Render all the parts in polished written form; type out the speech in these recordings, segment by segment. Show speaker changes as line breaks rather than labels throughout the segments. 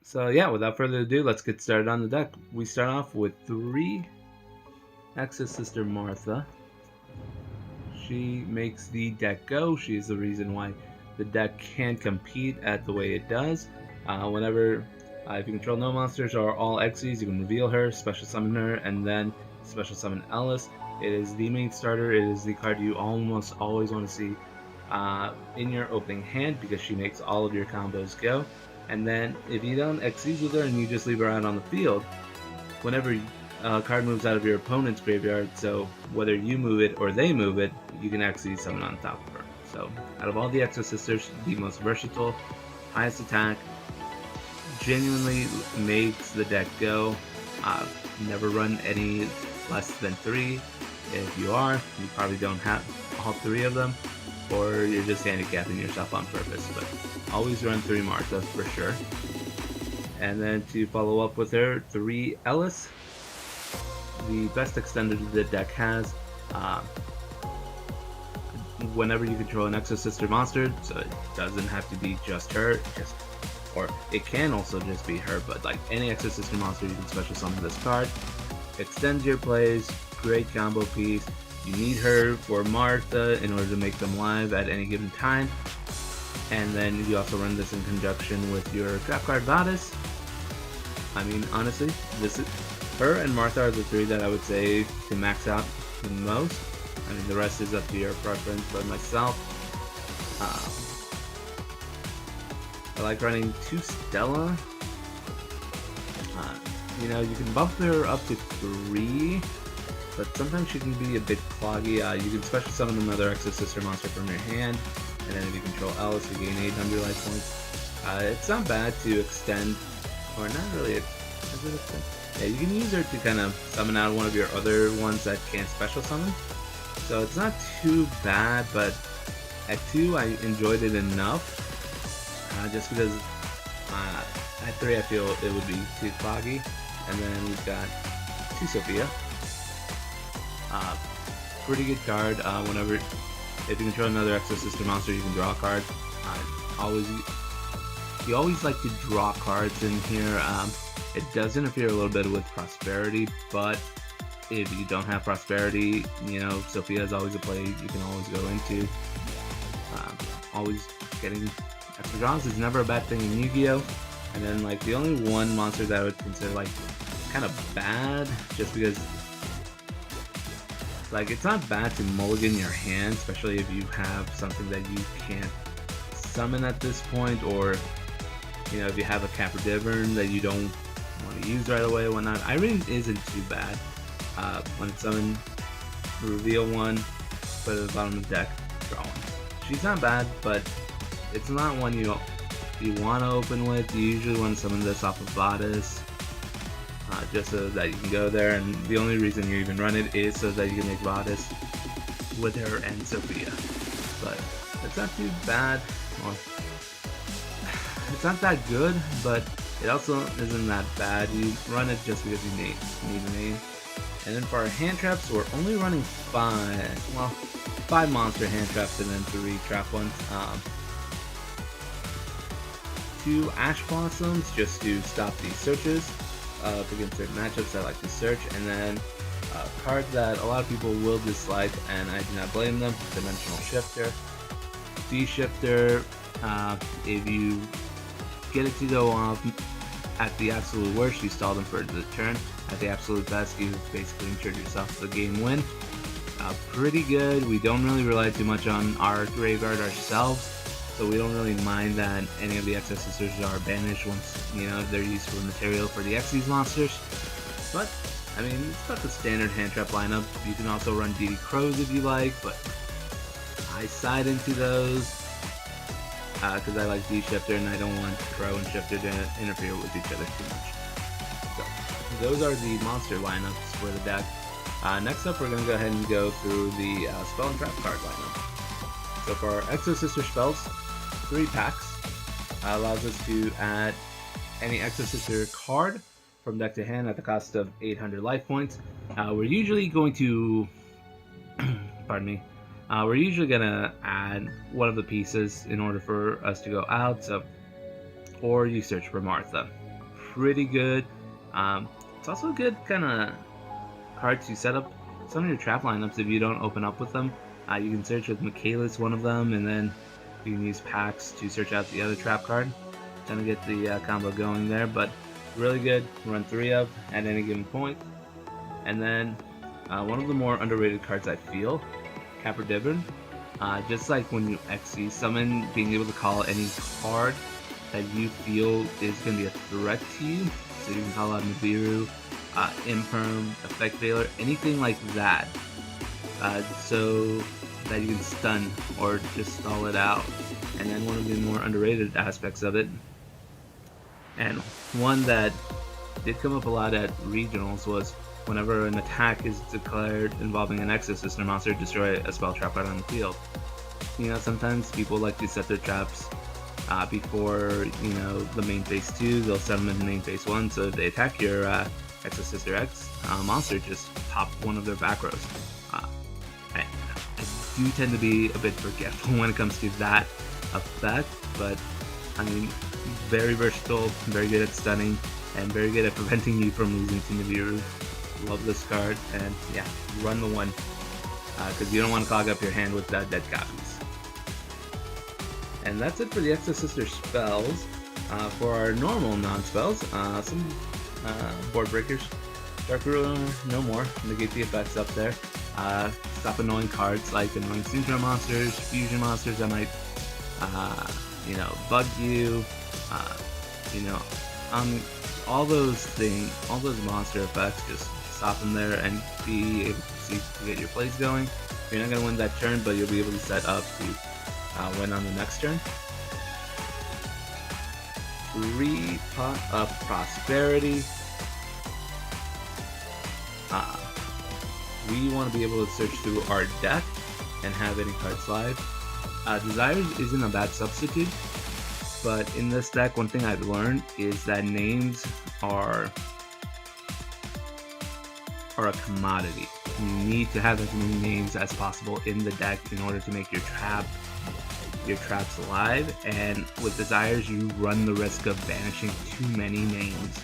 So yeah, without further ado, let's get started on the deck. We start off with 3 Exosister Martha. She makes the deck go. She is the reason why the deck can compete at the way it does. Whenever if you control no monsters or all Xyz, you can reveal her, special summon her, and then special summon Ellis. It is the main starter. It is the card you almost always want to see in your opening hand because she makes all of your combos go. And then if you don't Xyz with her and you just leave her out on the field, whenever a card moves out of your opponent's graveyard, so whether you move it or they move it, you can actually summon on top of her. So out of all the Exosisters, the most versatile, highest attack, genuinely makes the deck go. Never run any less than 3. If you are, you probably don't have all 3 of them, or you're just handicapping yourself on purpose, but always run 3 Martha for sure. And then to follow up with her, 3 Ellis, the best extender the deck has. Whenever you control an Exosister monster, so it doesn't have to be just her, or it can also just be her, but like any Exosister monster, you can special summon this card. Extends your plays, great combo piece. You need her for Martha in order to make them live at any given time. And then you also run this in conjunction with your trap card Validesl. I mean, honestly, this is her and Martha are the 3 that I would say to max out the most. I mean, the rest is up to your preference, but myself, I like running 2 Stella. You know, you can bump her up to 3, but sometimes she can be a bit cloggy. You can special summon another Exosister monster from your hand, and then if you control Alice, you gain 800 life points. It's not bad to extend, or not really. Is it extend? Yeah, you can use her to kind of summon out one of your other ones that can't special summon. So it's not too bad, but at 2 I enjoyed it enough. Just because at 3 I feel it would be too cloggy. And then we've got 2 Sophia. Pretty good card. If you control another Exosister monster, you can draw a card. You always like to draw cards in here. It does interfere a little bit with prosperity, but if you don't have prosperity, you know, Sophia is always a play you can always go into. Always getting extra draws is never a bad thing in Yu-Gi-Oh! And then like the only one monster that I would consider like kind of bad, just because like it's not bad to mulligan your hand, especially if you have something that you can't summon at this point, or you know, if you have a Capra-Divern that you don't want to use right away or whatnot. Irene isn't too bad. When it's summoned, reveal 1, put it at the bottom of the deck, draw 1. She's not bad, but it's not one you want to open with. You usually want to summon this off of Validesl, just so that you can go there, and the only reason you even run it is so that you can make Validesl with her and Sophia. But it's not too bad. Well, it's not that good, but it also isn't that bad. You run it just because you need a name. And then for our hand traps, we're only running 5 monster hand traps and then 3 trap ones. 2 Ash Blossoms just to stop these searches against certain matchups that like to search, and then a card that a lot of people will dislike, and I do not blame them, Dimensional Shifter. D-Shifter, if you get it to go off at the absolute worst, you stall them for the turn. At the absolute best, you basically ensured yourself the game win. Pretty good. We don't really rely too much on our graveyard ourselves, so we don't really mind that any of the Exosisters are banished once, you know, they're used for material for the Xyz monsters. But, I mean, it's not the standard hand trap lineup. You can also run DD Crows if you like, but I side into those because I like D-Shifter and I don't want Crow and Shifter to interfere with each other too much. So, those are the monster lineups for the deck. Next up, we're going to go ahead and go through the spell and trap card lineup. So for our Exosister spells, 3 packs allows us to add any Exosister card from deck to hand at the cost of 800 life points. We're usually going to, pardon me, we're usually going to add one of the pieces in order for us to go out, so, or you search for Martha. pretty good. It's also a good kind of card to set up some of your trap lineups if you don't open up with them. You can search with Michaela's one of them, and then you can use packs to search out the other trap card. Trying to get the combo going there, but really good. Run 3 of at any given point. And then one of the more underrated cards I feel, Caperdibern. Just like when you XE summon, being able to call any card that you feel is going to be a threat to you. So you can call out Nibiru, Imperm, Effect Veiler, anything like that. So that you can stun or just stall it out. And then one of the more underrated aspects of it, and one that did come up a lot at regionals, was whenever an attack is declared involving an Exosister monster, destroy a spell trap card on the field. You know, sometimes people like to set their traps before, you know, the main phase 2. They'll set them in the main phase 1, so if they attack your Exosister X monster, just pop one of their back rows. I do tend to be a bit forgetful when it comes to that effect, but I mean, very versatile, very good at stunning, and very good at preventing you from losing to Nibiru. Love this card, and yeah, run the 1, because you don't want to clog up your hand with dead copies. And that's it for the Exosister spells. For our normal non-spells, some board breakers. Dark Ruler, no more. Negate the effects up there. Stop annoying cards like annoying Synchro monsters, fusion monsters that might, you know, bug you. You know, all those things, all those monster effects, just stop them there and be able to get your plays going. You're not going to win that turn, but you'll be able to set up to win on the next turn. 3 pot of prosperity. We want to be able to search through our deck and have any cards live. Desires isn't a bad substitute, but in this deck, one thing I've learned is that names are a commodity. You need to have as many names as possible in the deck in order to make your traps live, and with Desires you run the risk of banishing too many names.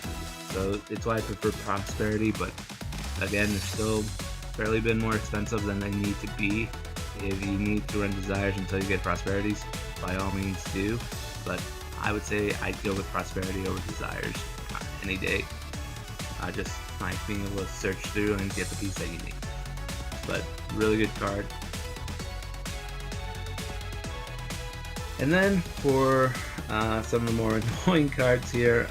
So it's why I prefer Prosperity, but again, they're still fairly bit more expensive than they need to be. If you need to run Desires until you get Prosperities, by all means do, but I would say I'd go with Prosperity over Desires any day. Just like being able to search through and get the piece that you need. But really good card. And then for some of the more annoying cards here,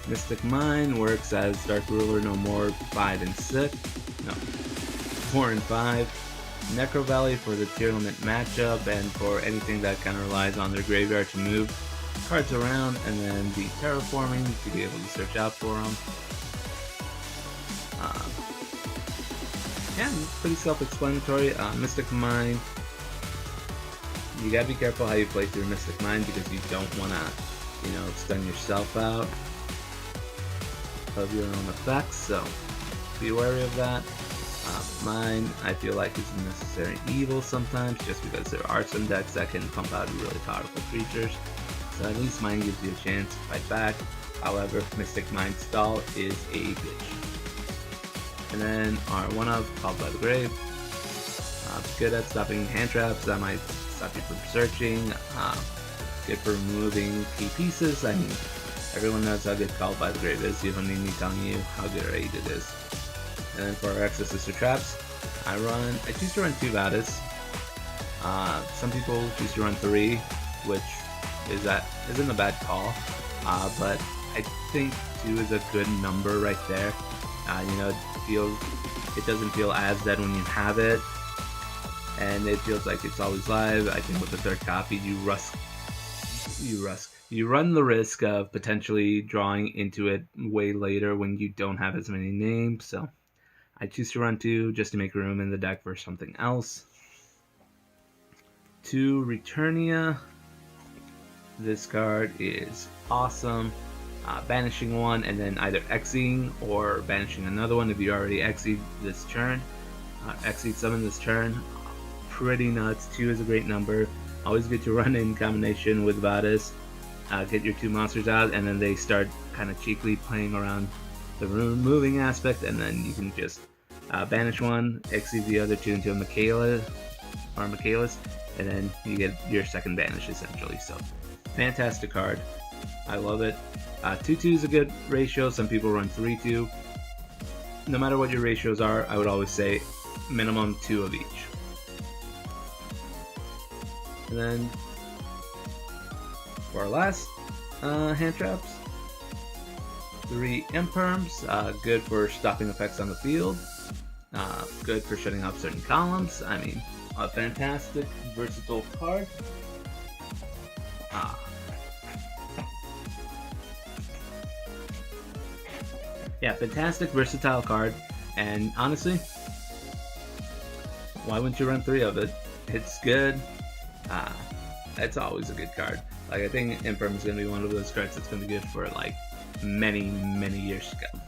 Mystic Mine works as Dark Ruler no more 5 and 6. No, 4 and 5. Necro Valley for the tier limit matchup and for anything that kind of relies on their graveyard to move cards around, and then the terraforming to be able to search out for them. Yeah, pretty self-explanatory. Mystic Mine, you gotta be careful how you play through Mystic Mine because you don't want to, you know, stun yourself out of your own effects, so be wary of that. Mine, I feel like, is a necessary evil sometimes, just because there are some decks that can pump out really powerful creatures. So at least Mine gives you a chance to fight back. However, Mystic Mine stall is a bitch. And then our one-of, Called by the Grave. Good at stopping hand traps that might stop you from searching. Good for removing key pieces. I mean, everyone knows how good Called by the Grave is. You don't need me telling you how good or 8 it is. And then for our Exosister traps, I choose to run 2 Validesl. Some people choose to run 3, which isn't a bad call. But I think 2 is a good number right there. You know, it doesn't feel as dead when you have it, and it feels like it's always live. I think with the 3rd copy, you run the risk of potentially drawing into it way later when you don't have as many names. So I choose to run 2 just to make room in the deck for something else. 2 Returnia. This card is awesome. Banishing one and then either Xing or banishing another one if you already X'd this turn. X'd summon this turn. Pretty nuts. 2 is a great number. Always good to run in combination with Validesl. get your 2 monsters out, and then they start kind of cheekily playing around the removing aspect, and then you can just banish one, exceed the other 2 into a Michaelis, and then you get your second banish essentially. So fantastic card, I love it. 2-2 is a good ratio. Some people run 3-2. No matter what your ratios are, I would always say minimum 2 of each. And then for our last hand traps, 3 Imperms, good for stopping effects on the field, good for shutting off certain columns. I mean, a fantastic, versatile card. Yeah, fantastic, versatile card, and honestly, why wouldn't you run 3 of it? It's good. It's always a good card. Like, I think Imperm is going to be one of those cards that's going to be good for like many years to come.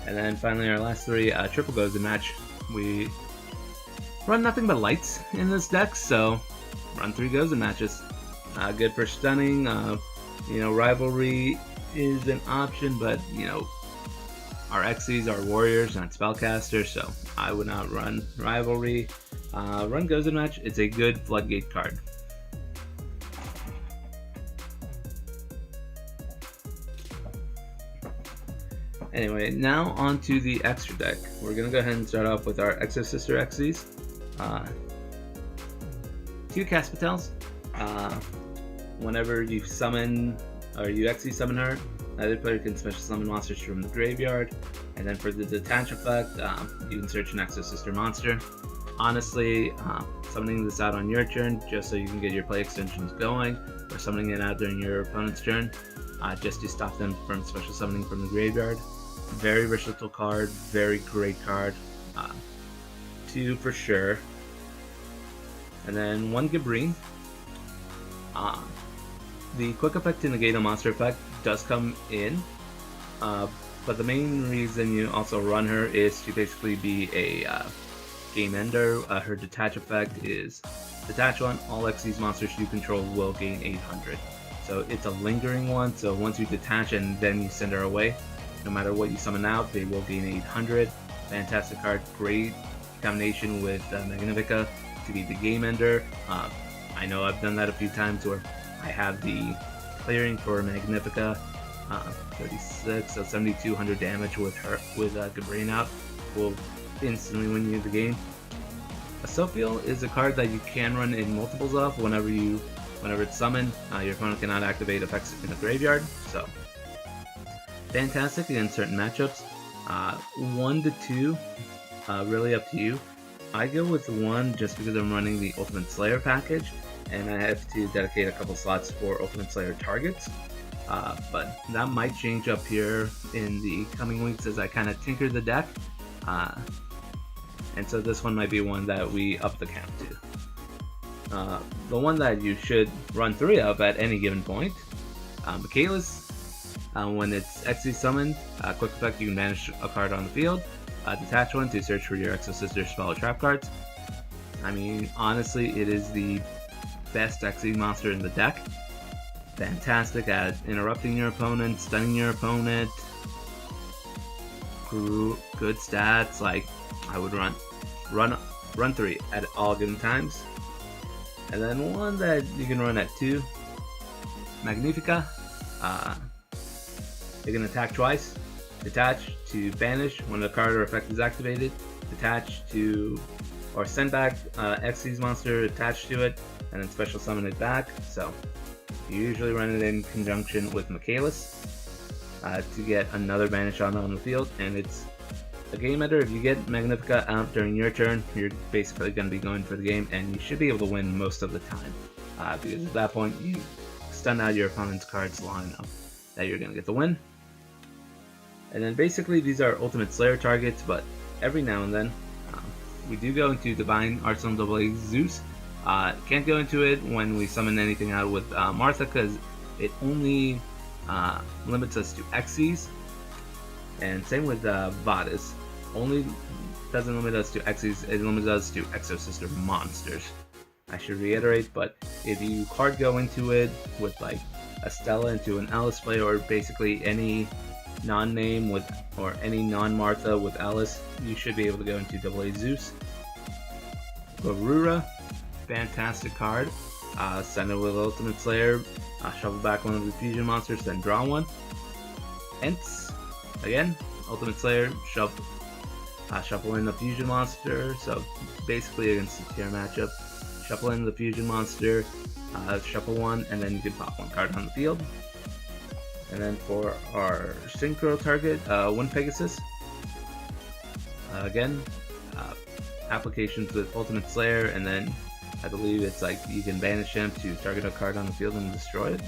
And then finally our last 3, triple goes in match. We run nothing but lights in this deck, so run 3 goes in matches. Good for stunning. You know, rivalry is an option, but you know, our Xyz are warriors, not spellcasters, so I would not run rivalry. Run goes in match. It's a good floodgate card. Anyway, now on to the extra deck. We're going to go ahead and start off with our Exosister Xyz. 2 Caspitels. Whenever you summon, or you Xyz summon her, either player can special summon monsters from the graveyard. And then for the detach effect, you can search an Exosister monster. Honestly, summoning this out on your turn, just so you can get your play extensions going, or summoning it out during your opponent's turn, just to stop them from special summoning from the graveyard. Very versatile card, very great card. 2 for sure. And then 1 Gabri. The quick effect to negate a monster effect does come in, but the main reason you also run her is to basically be a game ender. Her detach effect is detach 1, all Xyz monsters you control will gain 800. So it's a lingering one, so once you detach and then you send her away, no matter what you summon out, they will gain 800. Fantastic card, great combination with Magnifica to be the game ender. I know I've done that a few times where I have the clearing for Magnifica, 36, so 7200 damage with her, with Gabrain out, will instantly win you the game. A Sophiel is a card that you can run in multiples of whenever it's summoned. Your opponent cannot activate effects in the graveyard, so fantastic against certain matchups. 1 to 2, really up to you. I go with 1 just because I'm running the Ultimate Slayer package, and I have to dedicate a couple slots for Ultimate Slayer targets. But that might change up here in the coming weeks as I kind of tinker the deck. And so this one might be one that we up the count to. The one that you should run 3 of at any given point, Michaelis. When it's Xyz summoned, quick effect, you can banish a card on the field. Detach 1 to search for your Exosister spell or trap cards. I mean, honestly, it is the best Xyz monster in the deck. Fantastic at interrupting your opponent, stunning your opponent. Good stats. Like, I would run 3 at all given times. And then one that you can run at 2, Magnifica. You can attack twice, detach to banish when a card or effect is activated, detach to, or send back Xyz monster attached to it, and then special summon it back. So you usually run it in conjunction with Michaelis to get another banish on the field, and it's a game ender. If you get Magnifica out during your turn, you're basically going to be going for the game, and you should be able to win most of the time, because at that point you stun out your opponent's cards long enough that you're going to get the win. And then basically these are Ultimate Slayer targets, but every now and then we do go into Divine Arsenal AA Zeus. Can't go into it when we summon anything out with Martha, because it only limits us to Xyz. And same with Validesl. Only doesn't limit us to Xyz, it limits us to Exosister monsters. I should reiterate, but if you hard go into it with like a Stella into an Alice play, or basically any non-name with, or any non-Martha with Alice, you should be able to go into AA Zeus. Garura, fantastic card. Send it with Ultimate Slayer, shuffle back one of the fusion monsters, then draw one. Ents, again, Ultimate Slayer, shuffle in the fusion monster, so basically against the tier matchup, shuffle in the fusion monster, shuffle one, and then you can pop one card on the field. And then for our synchro target, Wind Pegasus, again, applications with Ultimate Slayer, and then I believe it's like you can banish him to target a card on the field and destroy it.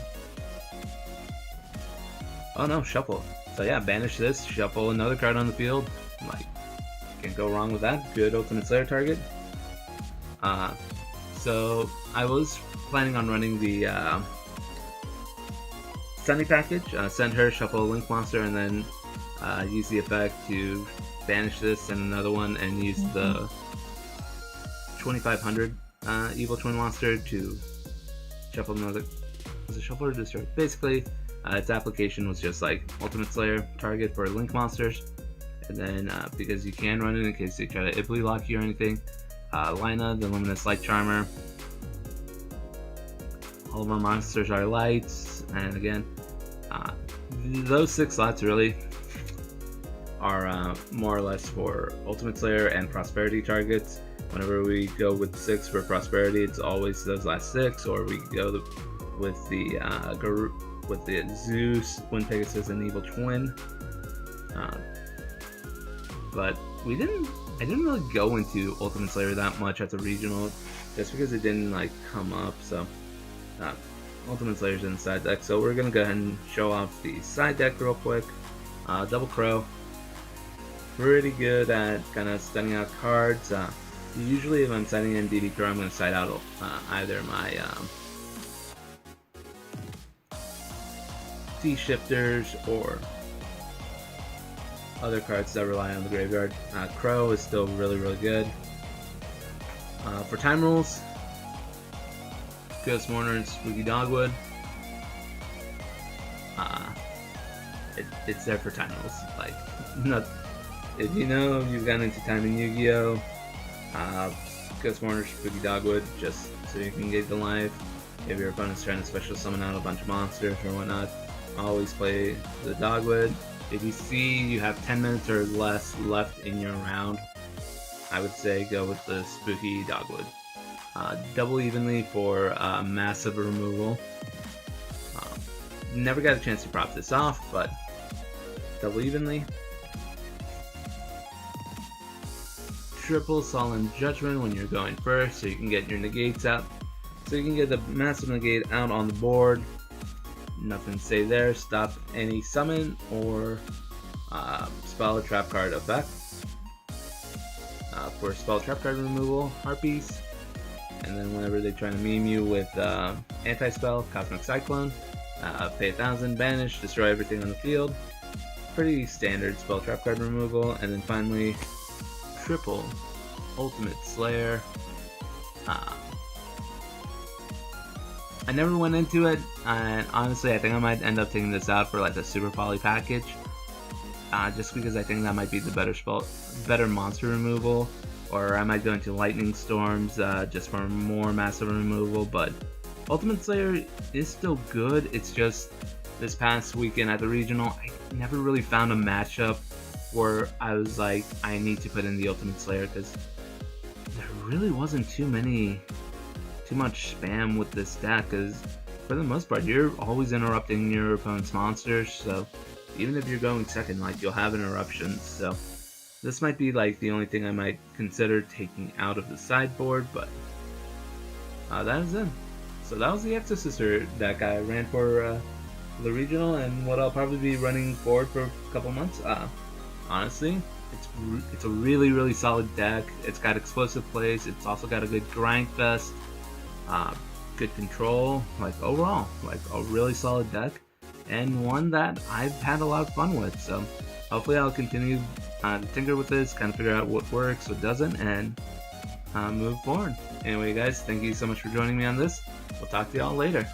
Oh no, shuffle. So yeah, banish this, shuffle another card on the field. Like, can't go wrong with that. Good Ultimate Slayer target. So I was planning on running the Sunny package. Send her, shuffle a Link monster, and then use the effect to banish this and another one, and use the 2500 Evil Twin monster to shuffle another. Was it shuffle or destroy? Basically, its application was just like Ultimate Slayer target for Link monsters, and then because you can run it in case they try to Ibley lock you or anything, Lina, the Luminous Light Charmer. All of our monsters are lights, and again, those 6 slots really are more or less for Ultimate Slayer and Prosperity targets. Whenever we go with 6 for Prosperity, it's always those last 6, or we go with the Zeus, Wind Pegasus, and Evil Twin. But I didn't really go into Ultimate Slayer that much at the regional, just because it didn't like come up. So Ultimate Slayer's in the side deck. So we're gonna go ahead and show off the side deck real quick. Double Crow, pretty good at kind of sending out cards. Usually if I'm sending in DD Crow, I'm going to side out either my T-Shifters or other cards that rely on the graveyard. Crow is still really good. For time rules, Ghost Mourner and Spooky Dogwood. It's there for time rules. Like, if you know you've gotten into time in Yu-Gi-Oh! Ghost Mourner, Spooky Dogwood, just so you can get the life. If your opponent's trying to special summon out a bunch of monsters or whatnot, always play the Dogwood. If you see you have 10 minutes or less left in your round, I would say go with the Spooky Dogwood. Double evenly for massive removal. Never got a chance to prop this off, but double evenly. Triple Solemn Judgment when you're going first, so you can get your negates out. So you can get the massive negate out on the board. Nothing to say there. Stop any summon or spell or trap card effects. For spell trap card removal, Harpies. And then whenever they try to meme you with anti-spell, Cosmic Cyclone, pay 1,000, banish, destroy everything on the field. Pretty standard spell trap card removal. And then finally, triple Ultimate Slayer. I never went into it, and honestly I think I might end up taking this out for like the Super Poly package, just because I think that might be the better monster removal, or I might go into Lightning Storms just for more massive removal. But Ultimate Slayer is still good. It's just this past weekend at the regional, I never really found a matchup where I was like, I need to put in the Ultimate Slayer, because there really wasn't too much spam with this deck, because for the most part you're always interrupting your opponent's monsters, so even if you're going second, like, you'll have interruptions. So this might be like the only thing I might consider taking out of the sideboard, but that is it. So that was the Exosister deck I ran for the regional, and what I'll probably be running forward for a couple months. Honestly, it's a really solid deck. It's got explosive plays. It's also got a good grind fest, good control. Like, overall, like a really solid deck, and one that I've had a lot of fun with. So hopefully I'll continue to tinker with this, kind of figure out what works, what doesn't, and move forward. Anyway, guys, thank you so much for joining me on this. We'll talk to y'all later.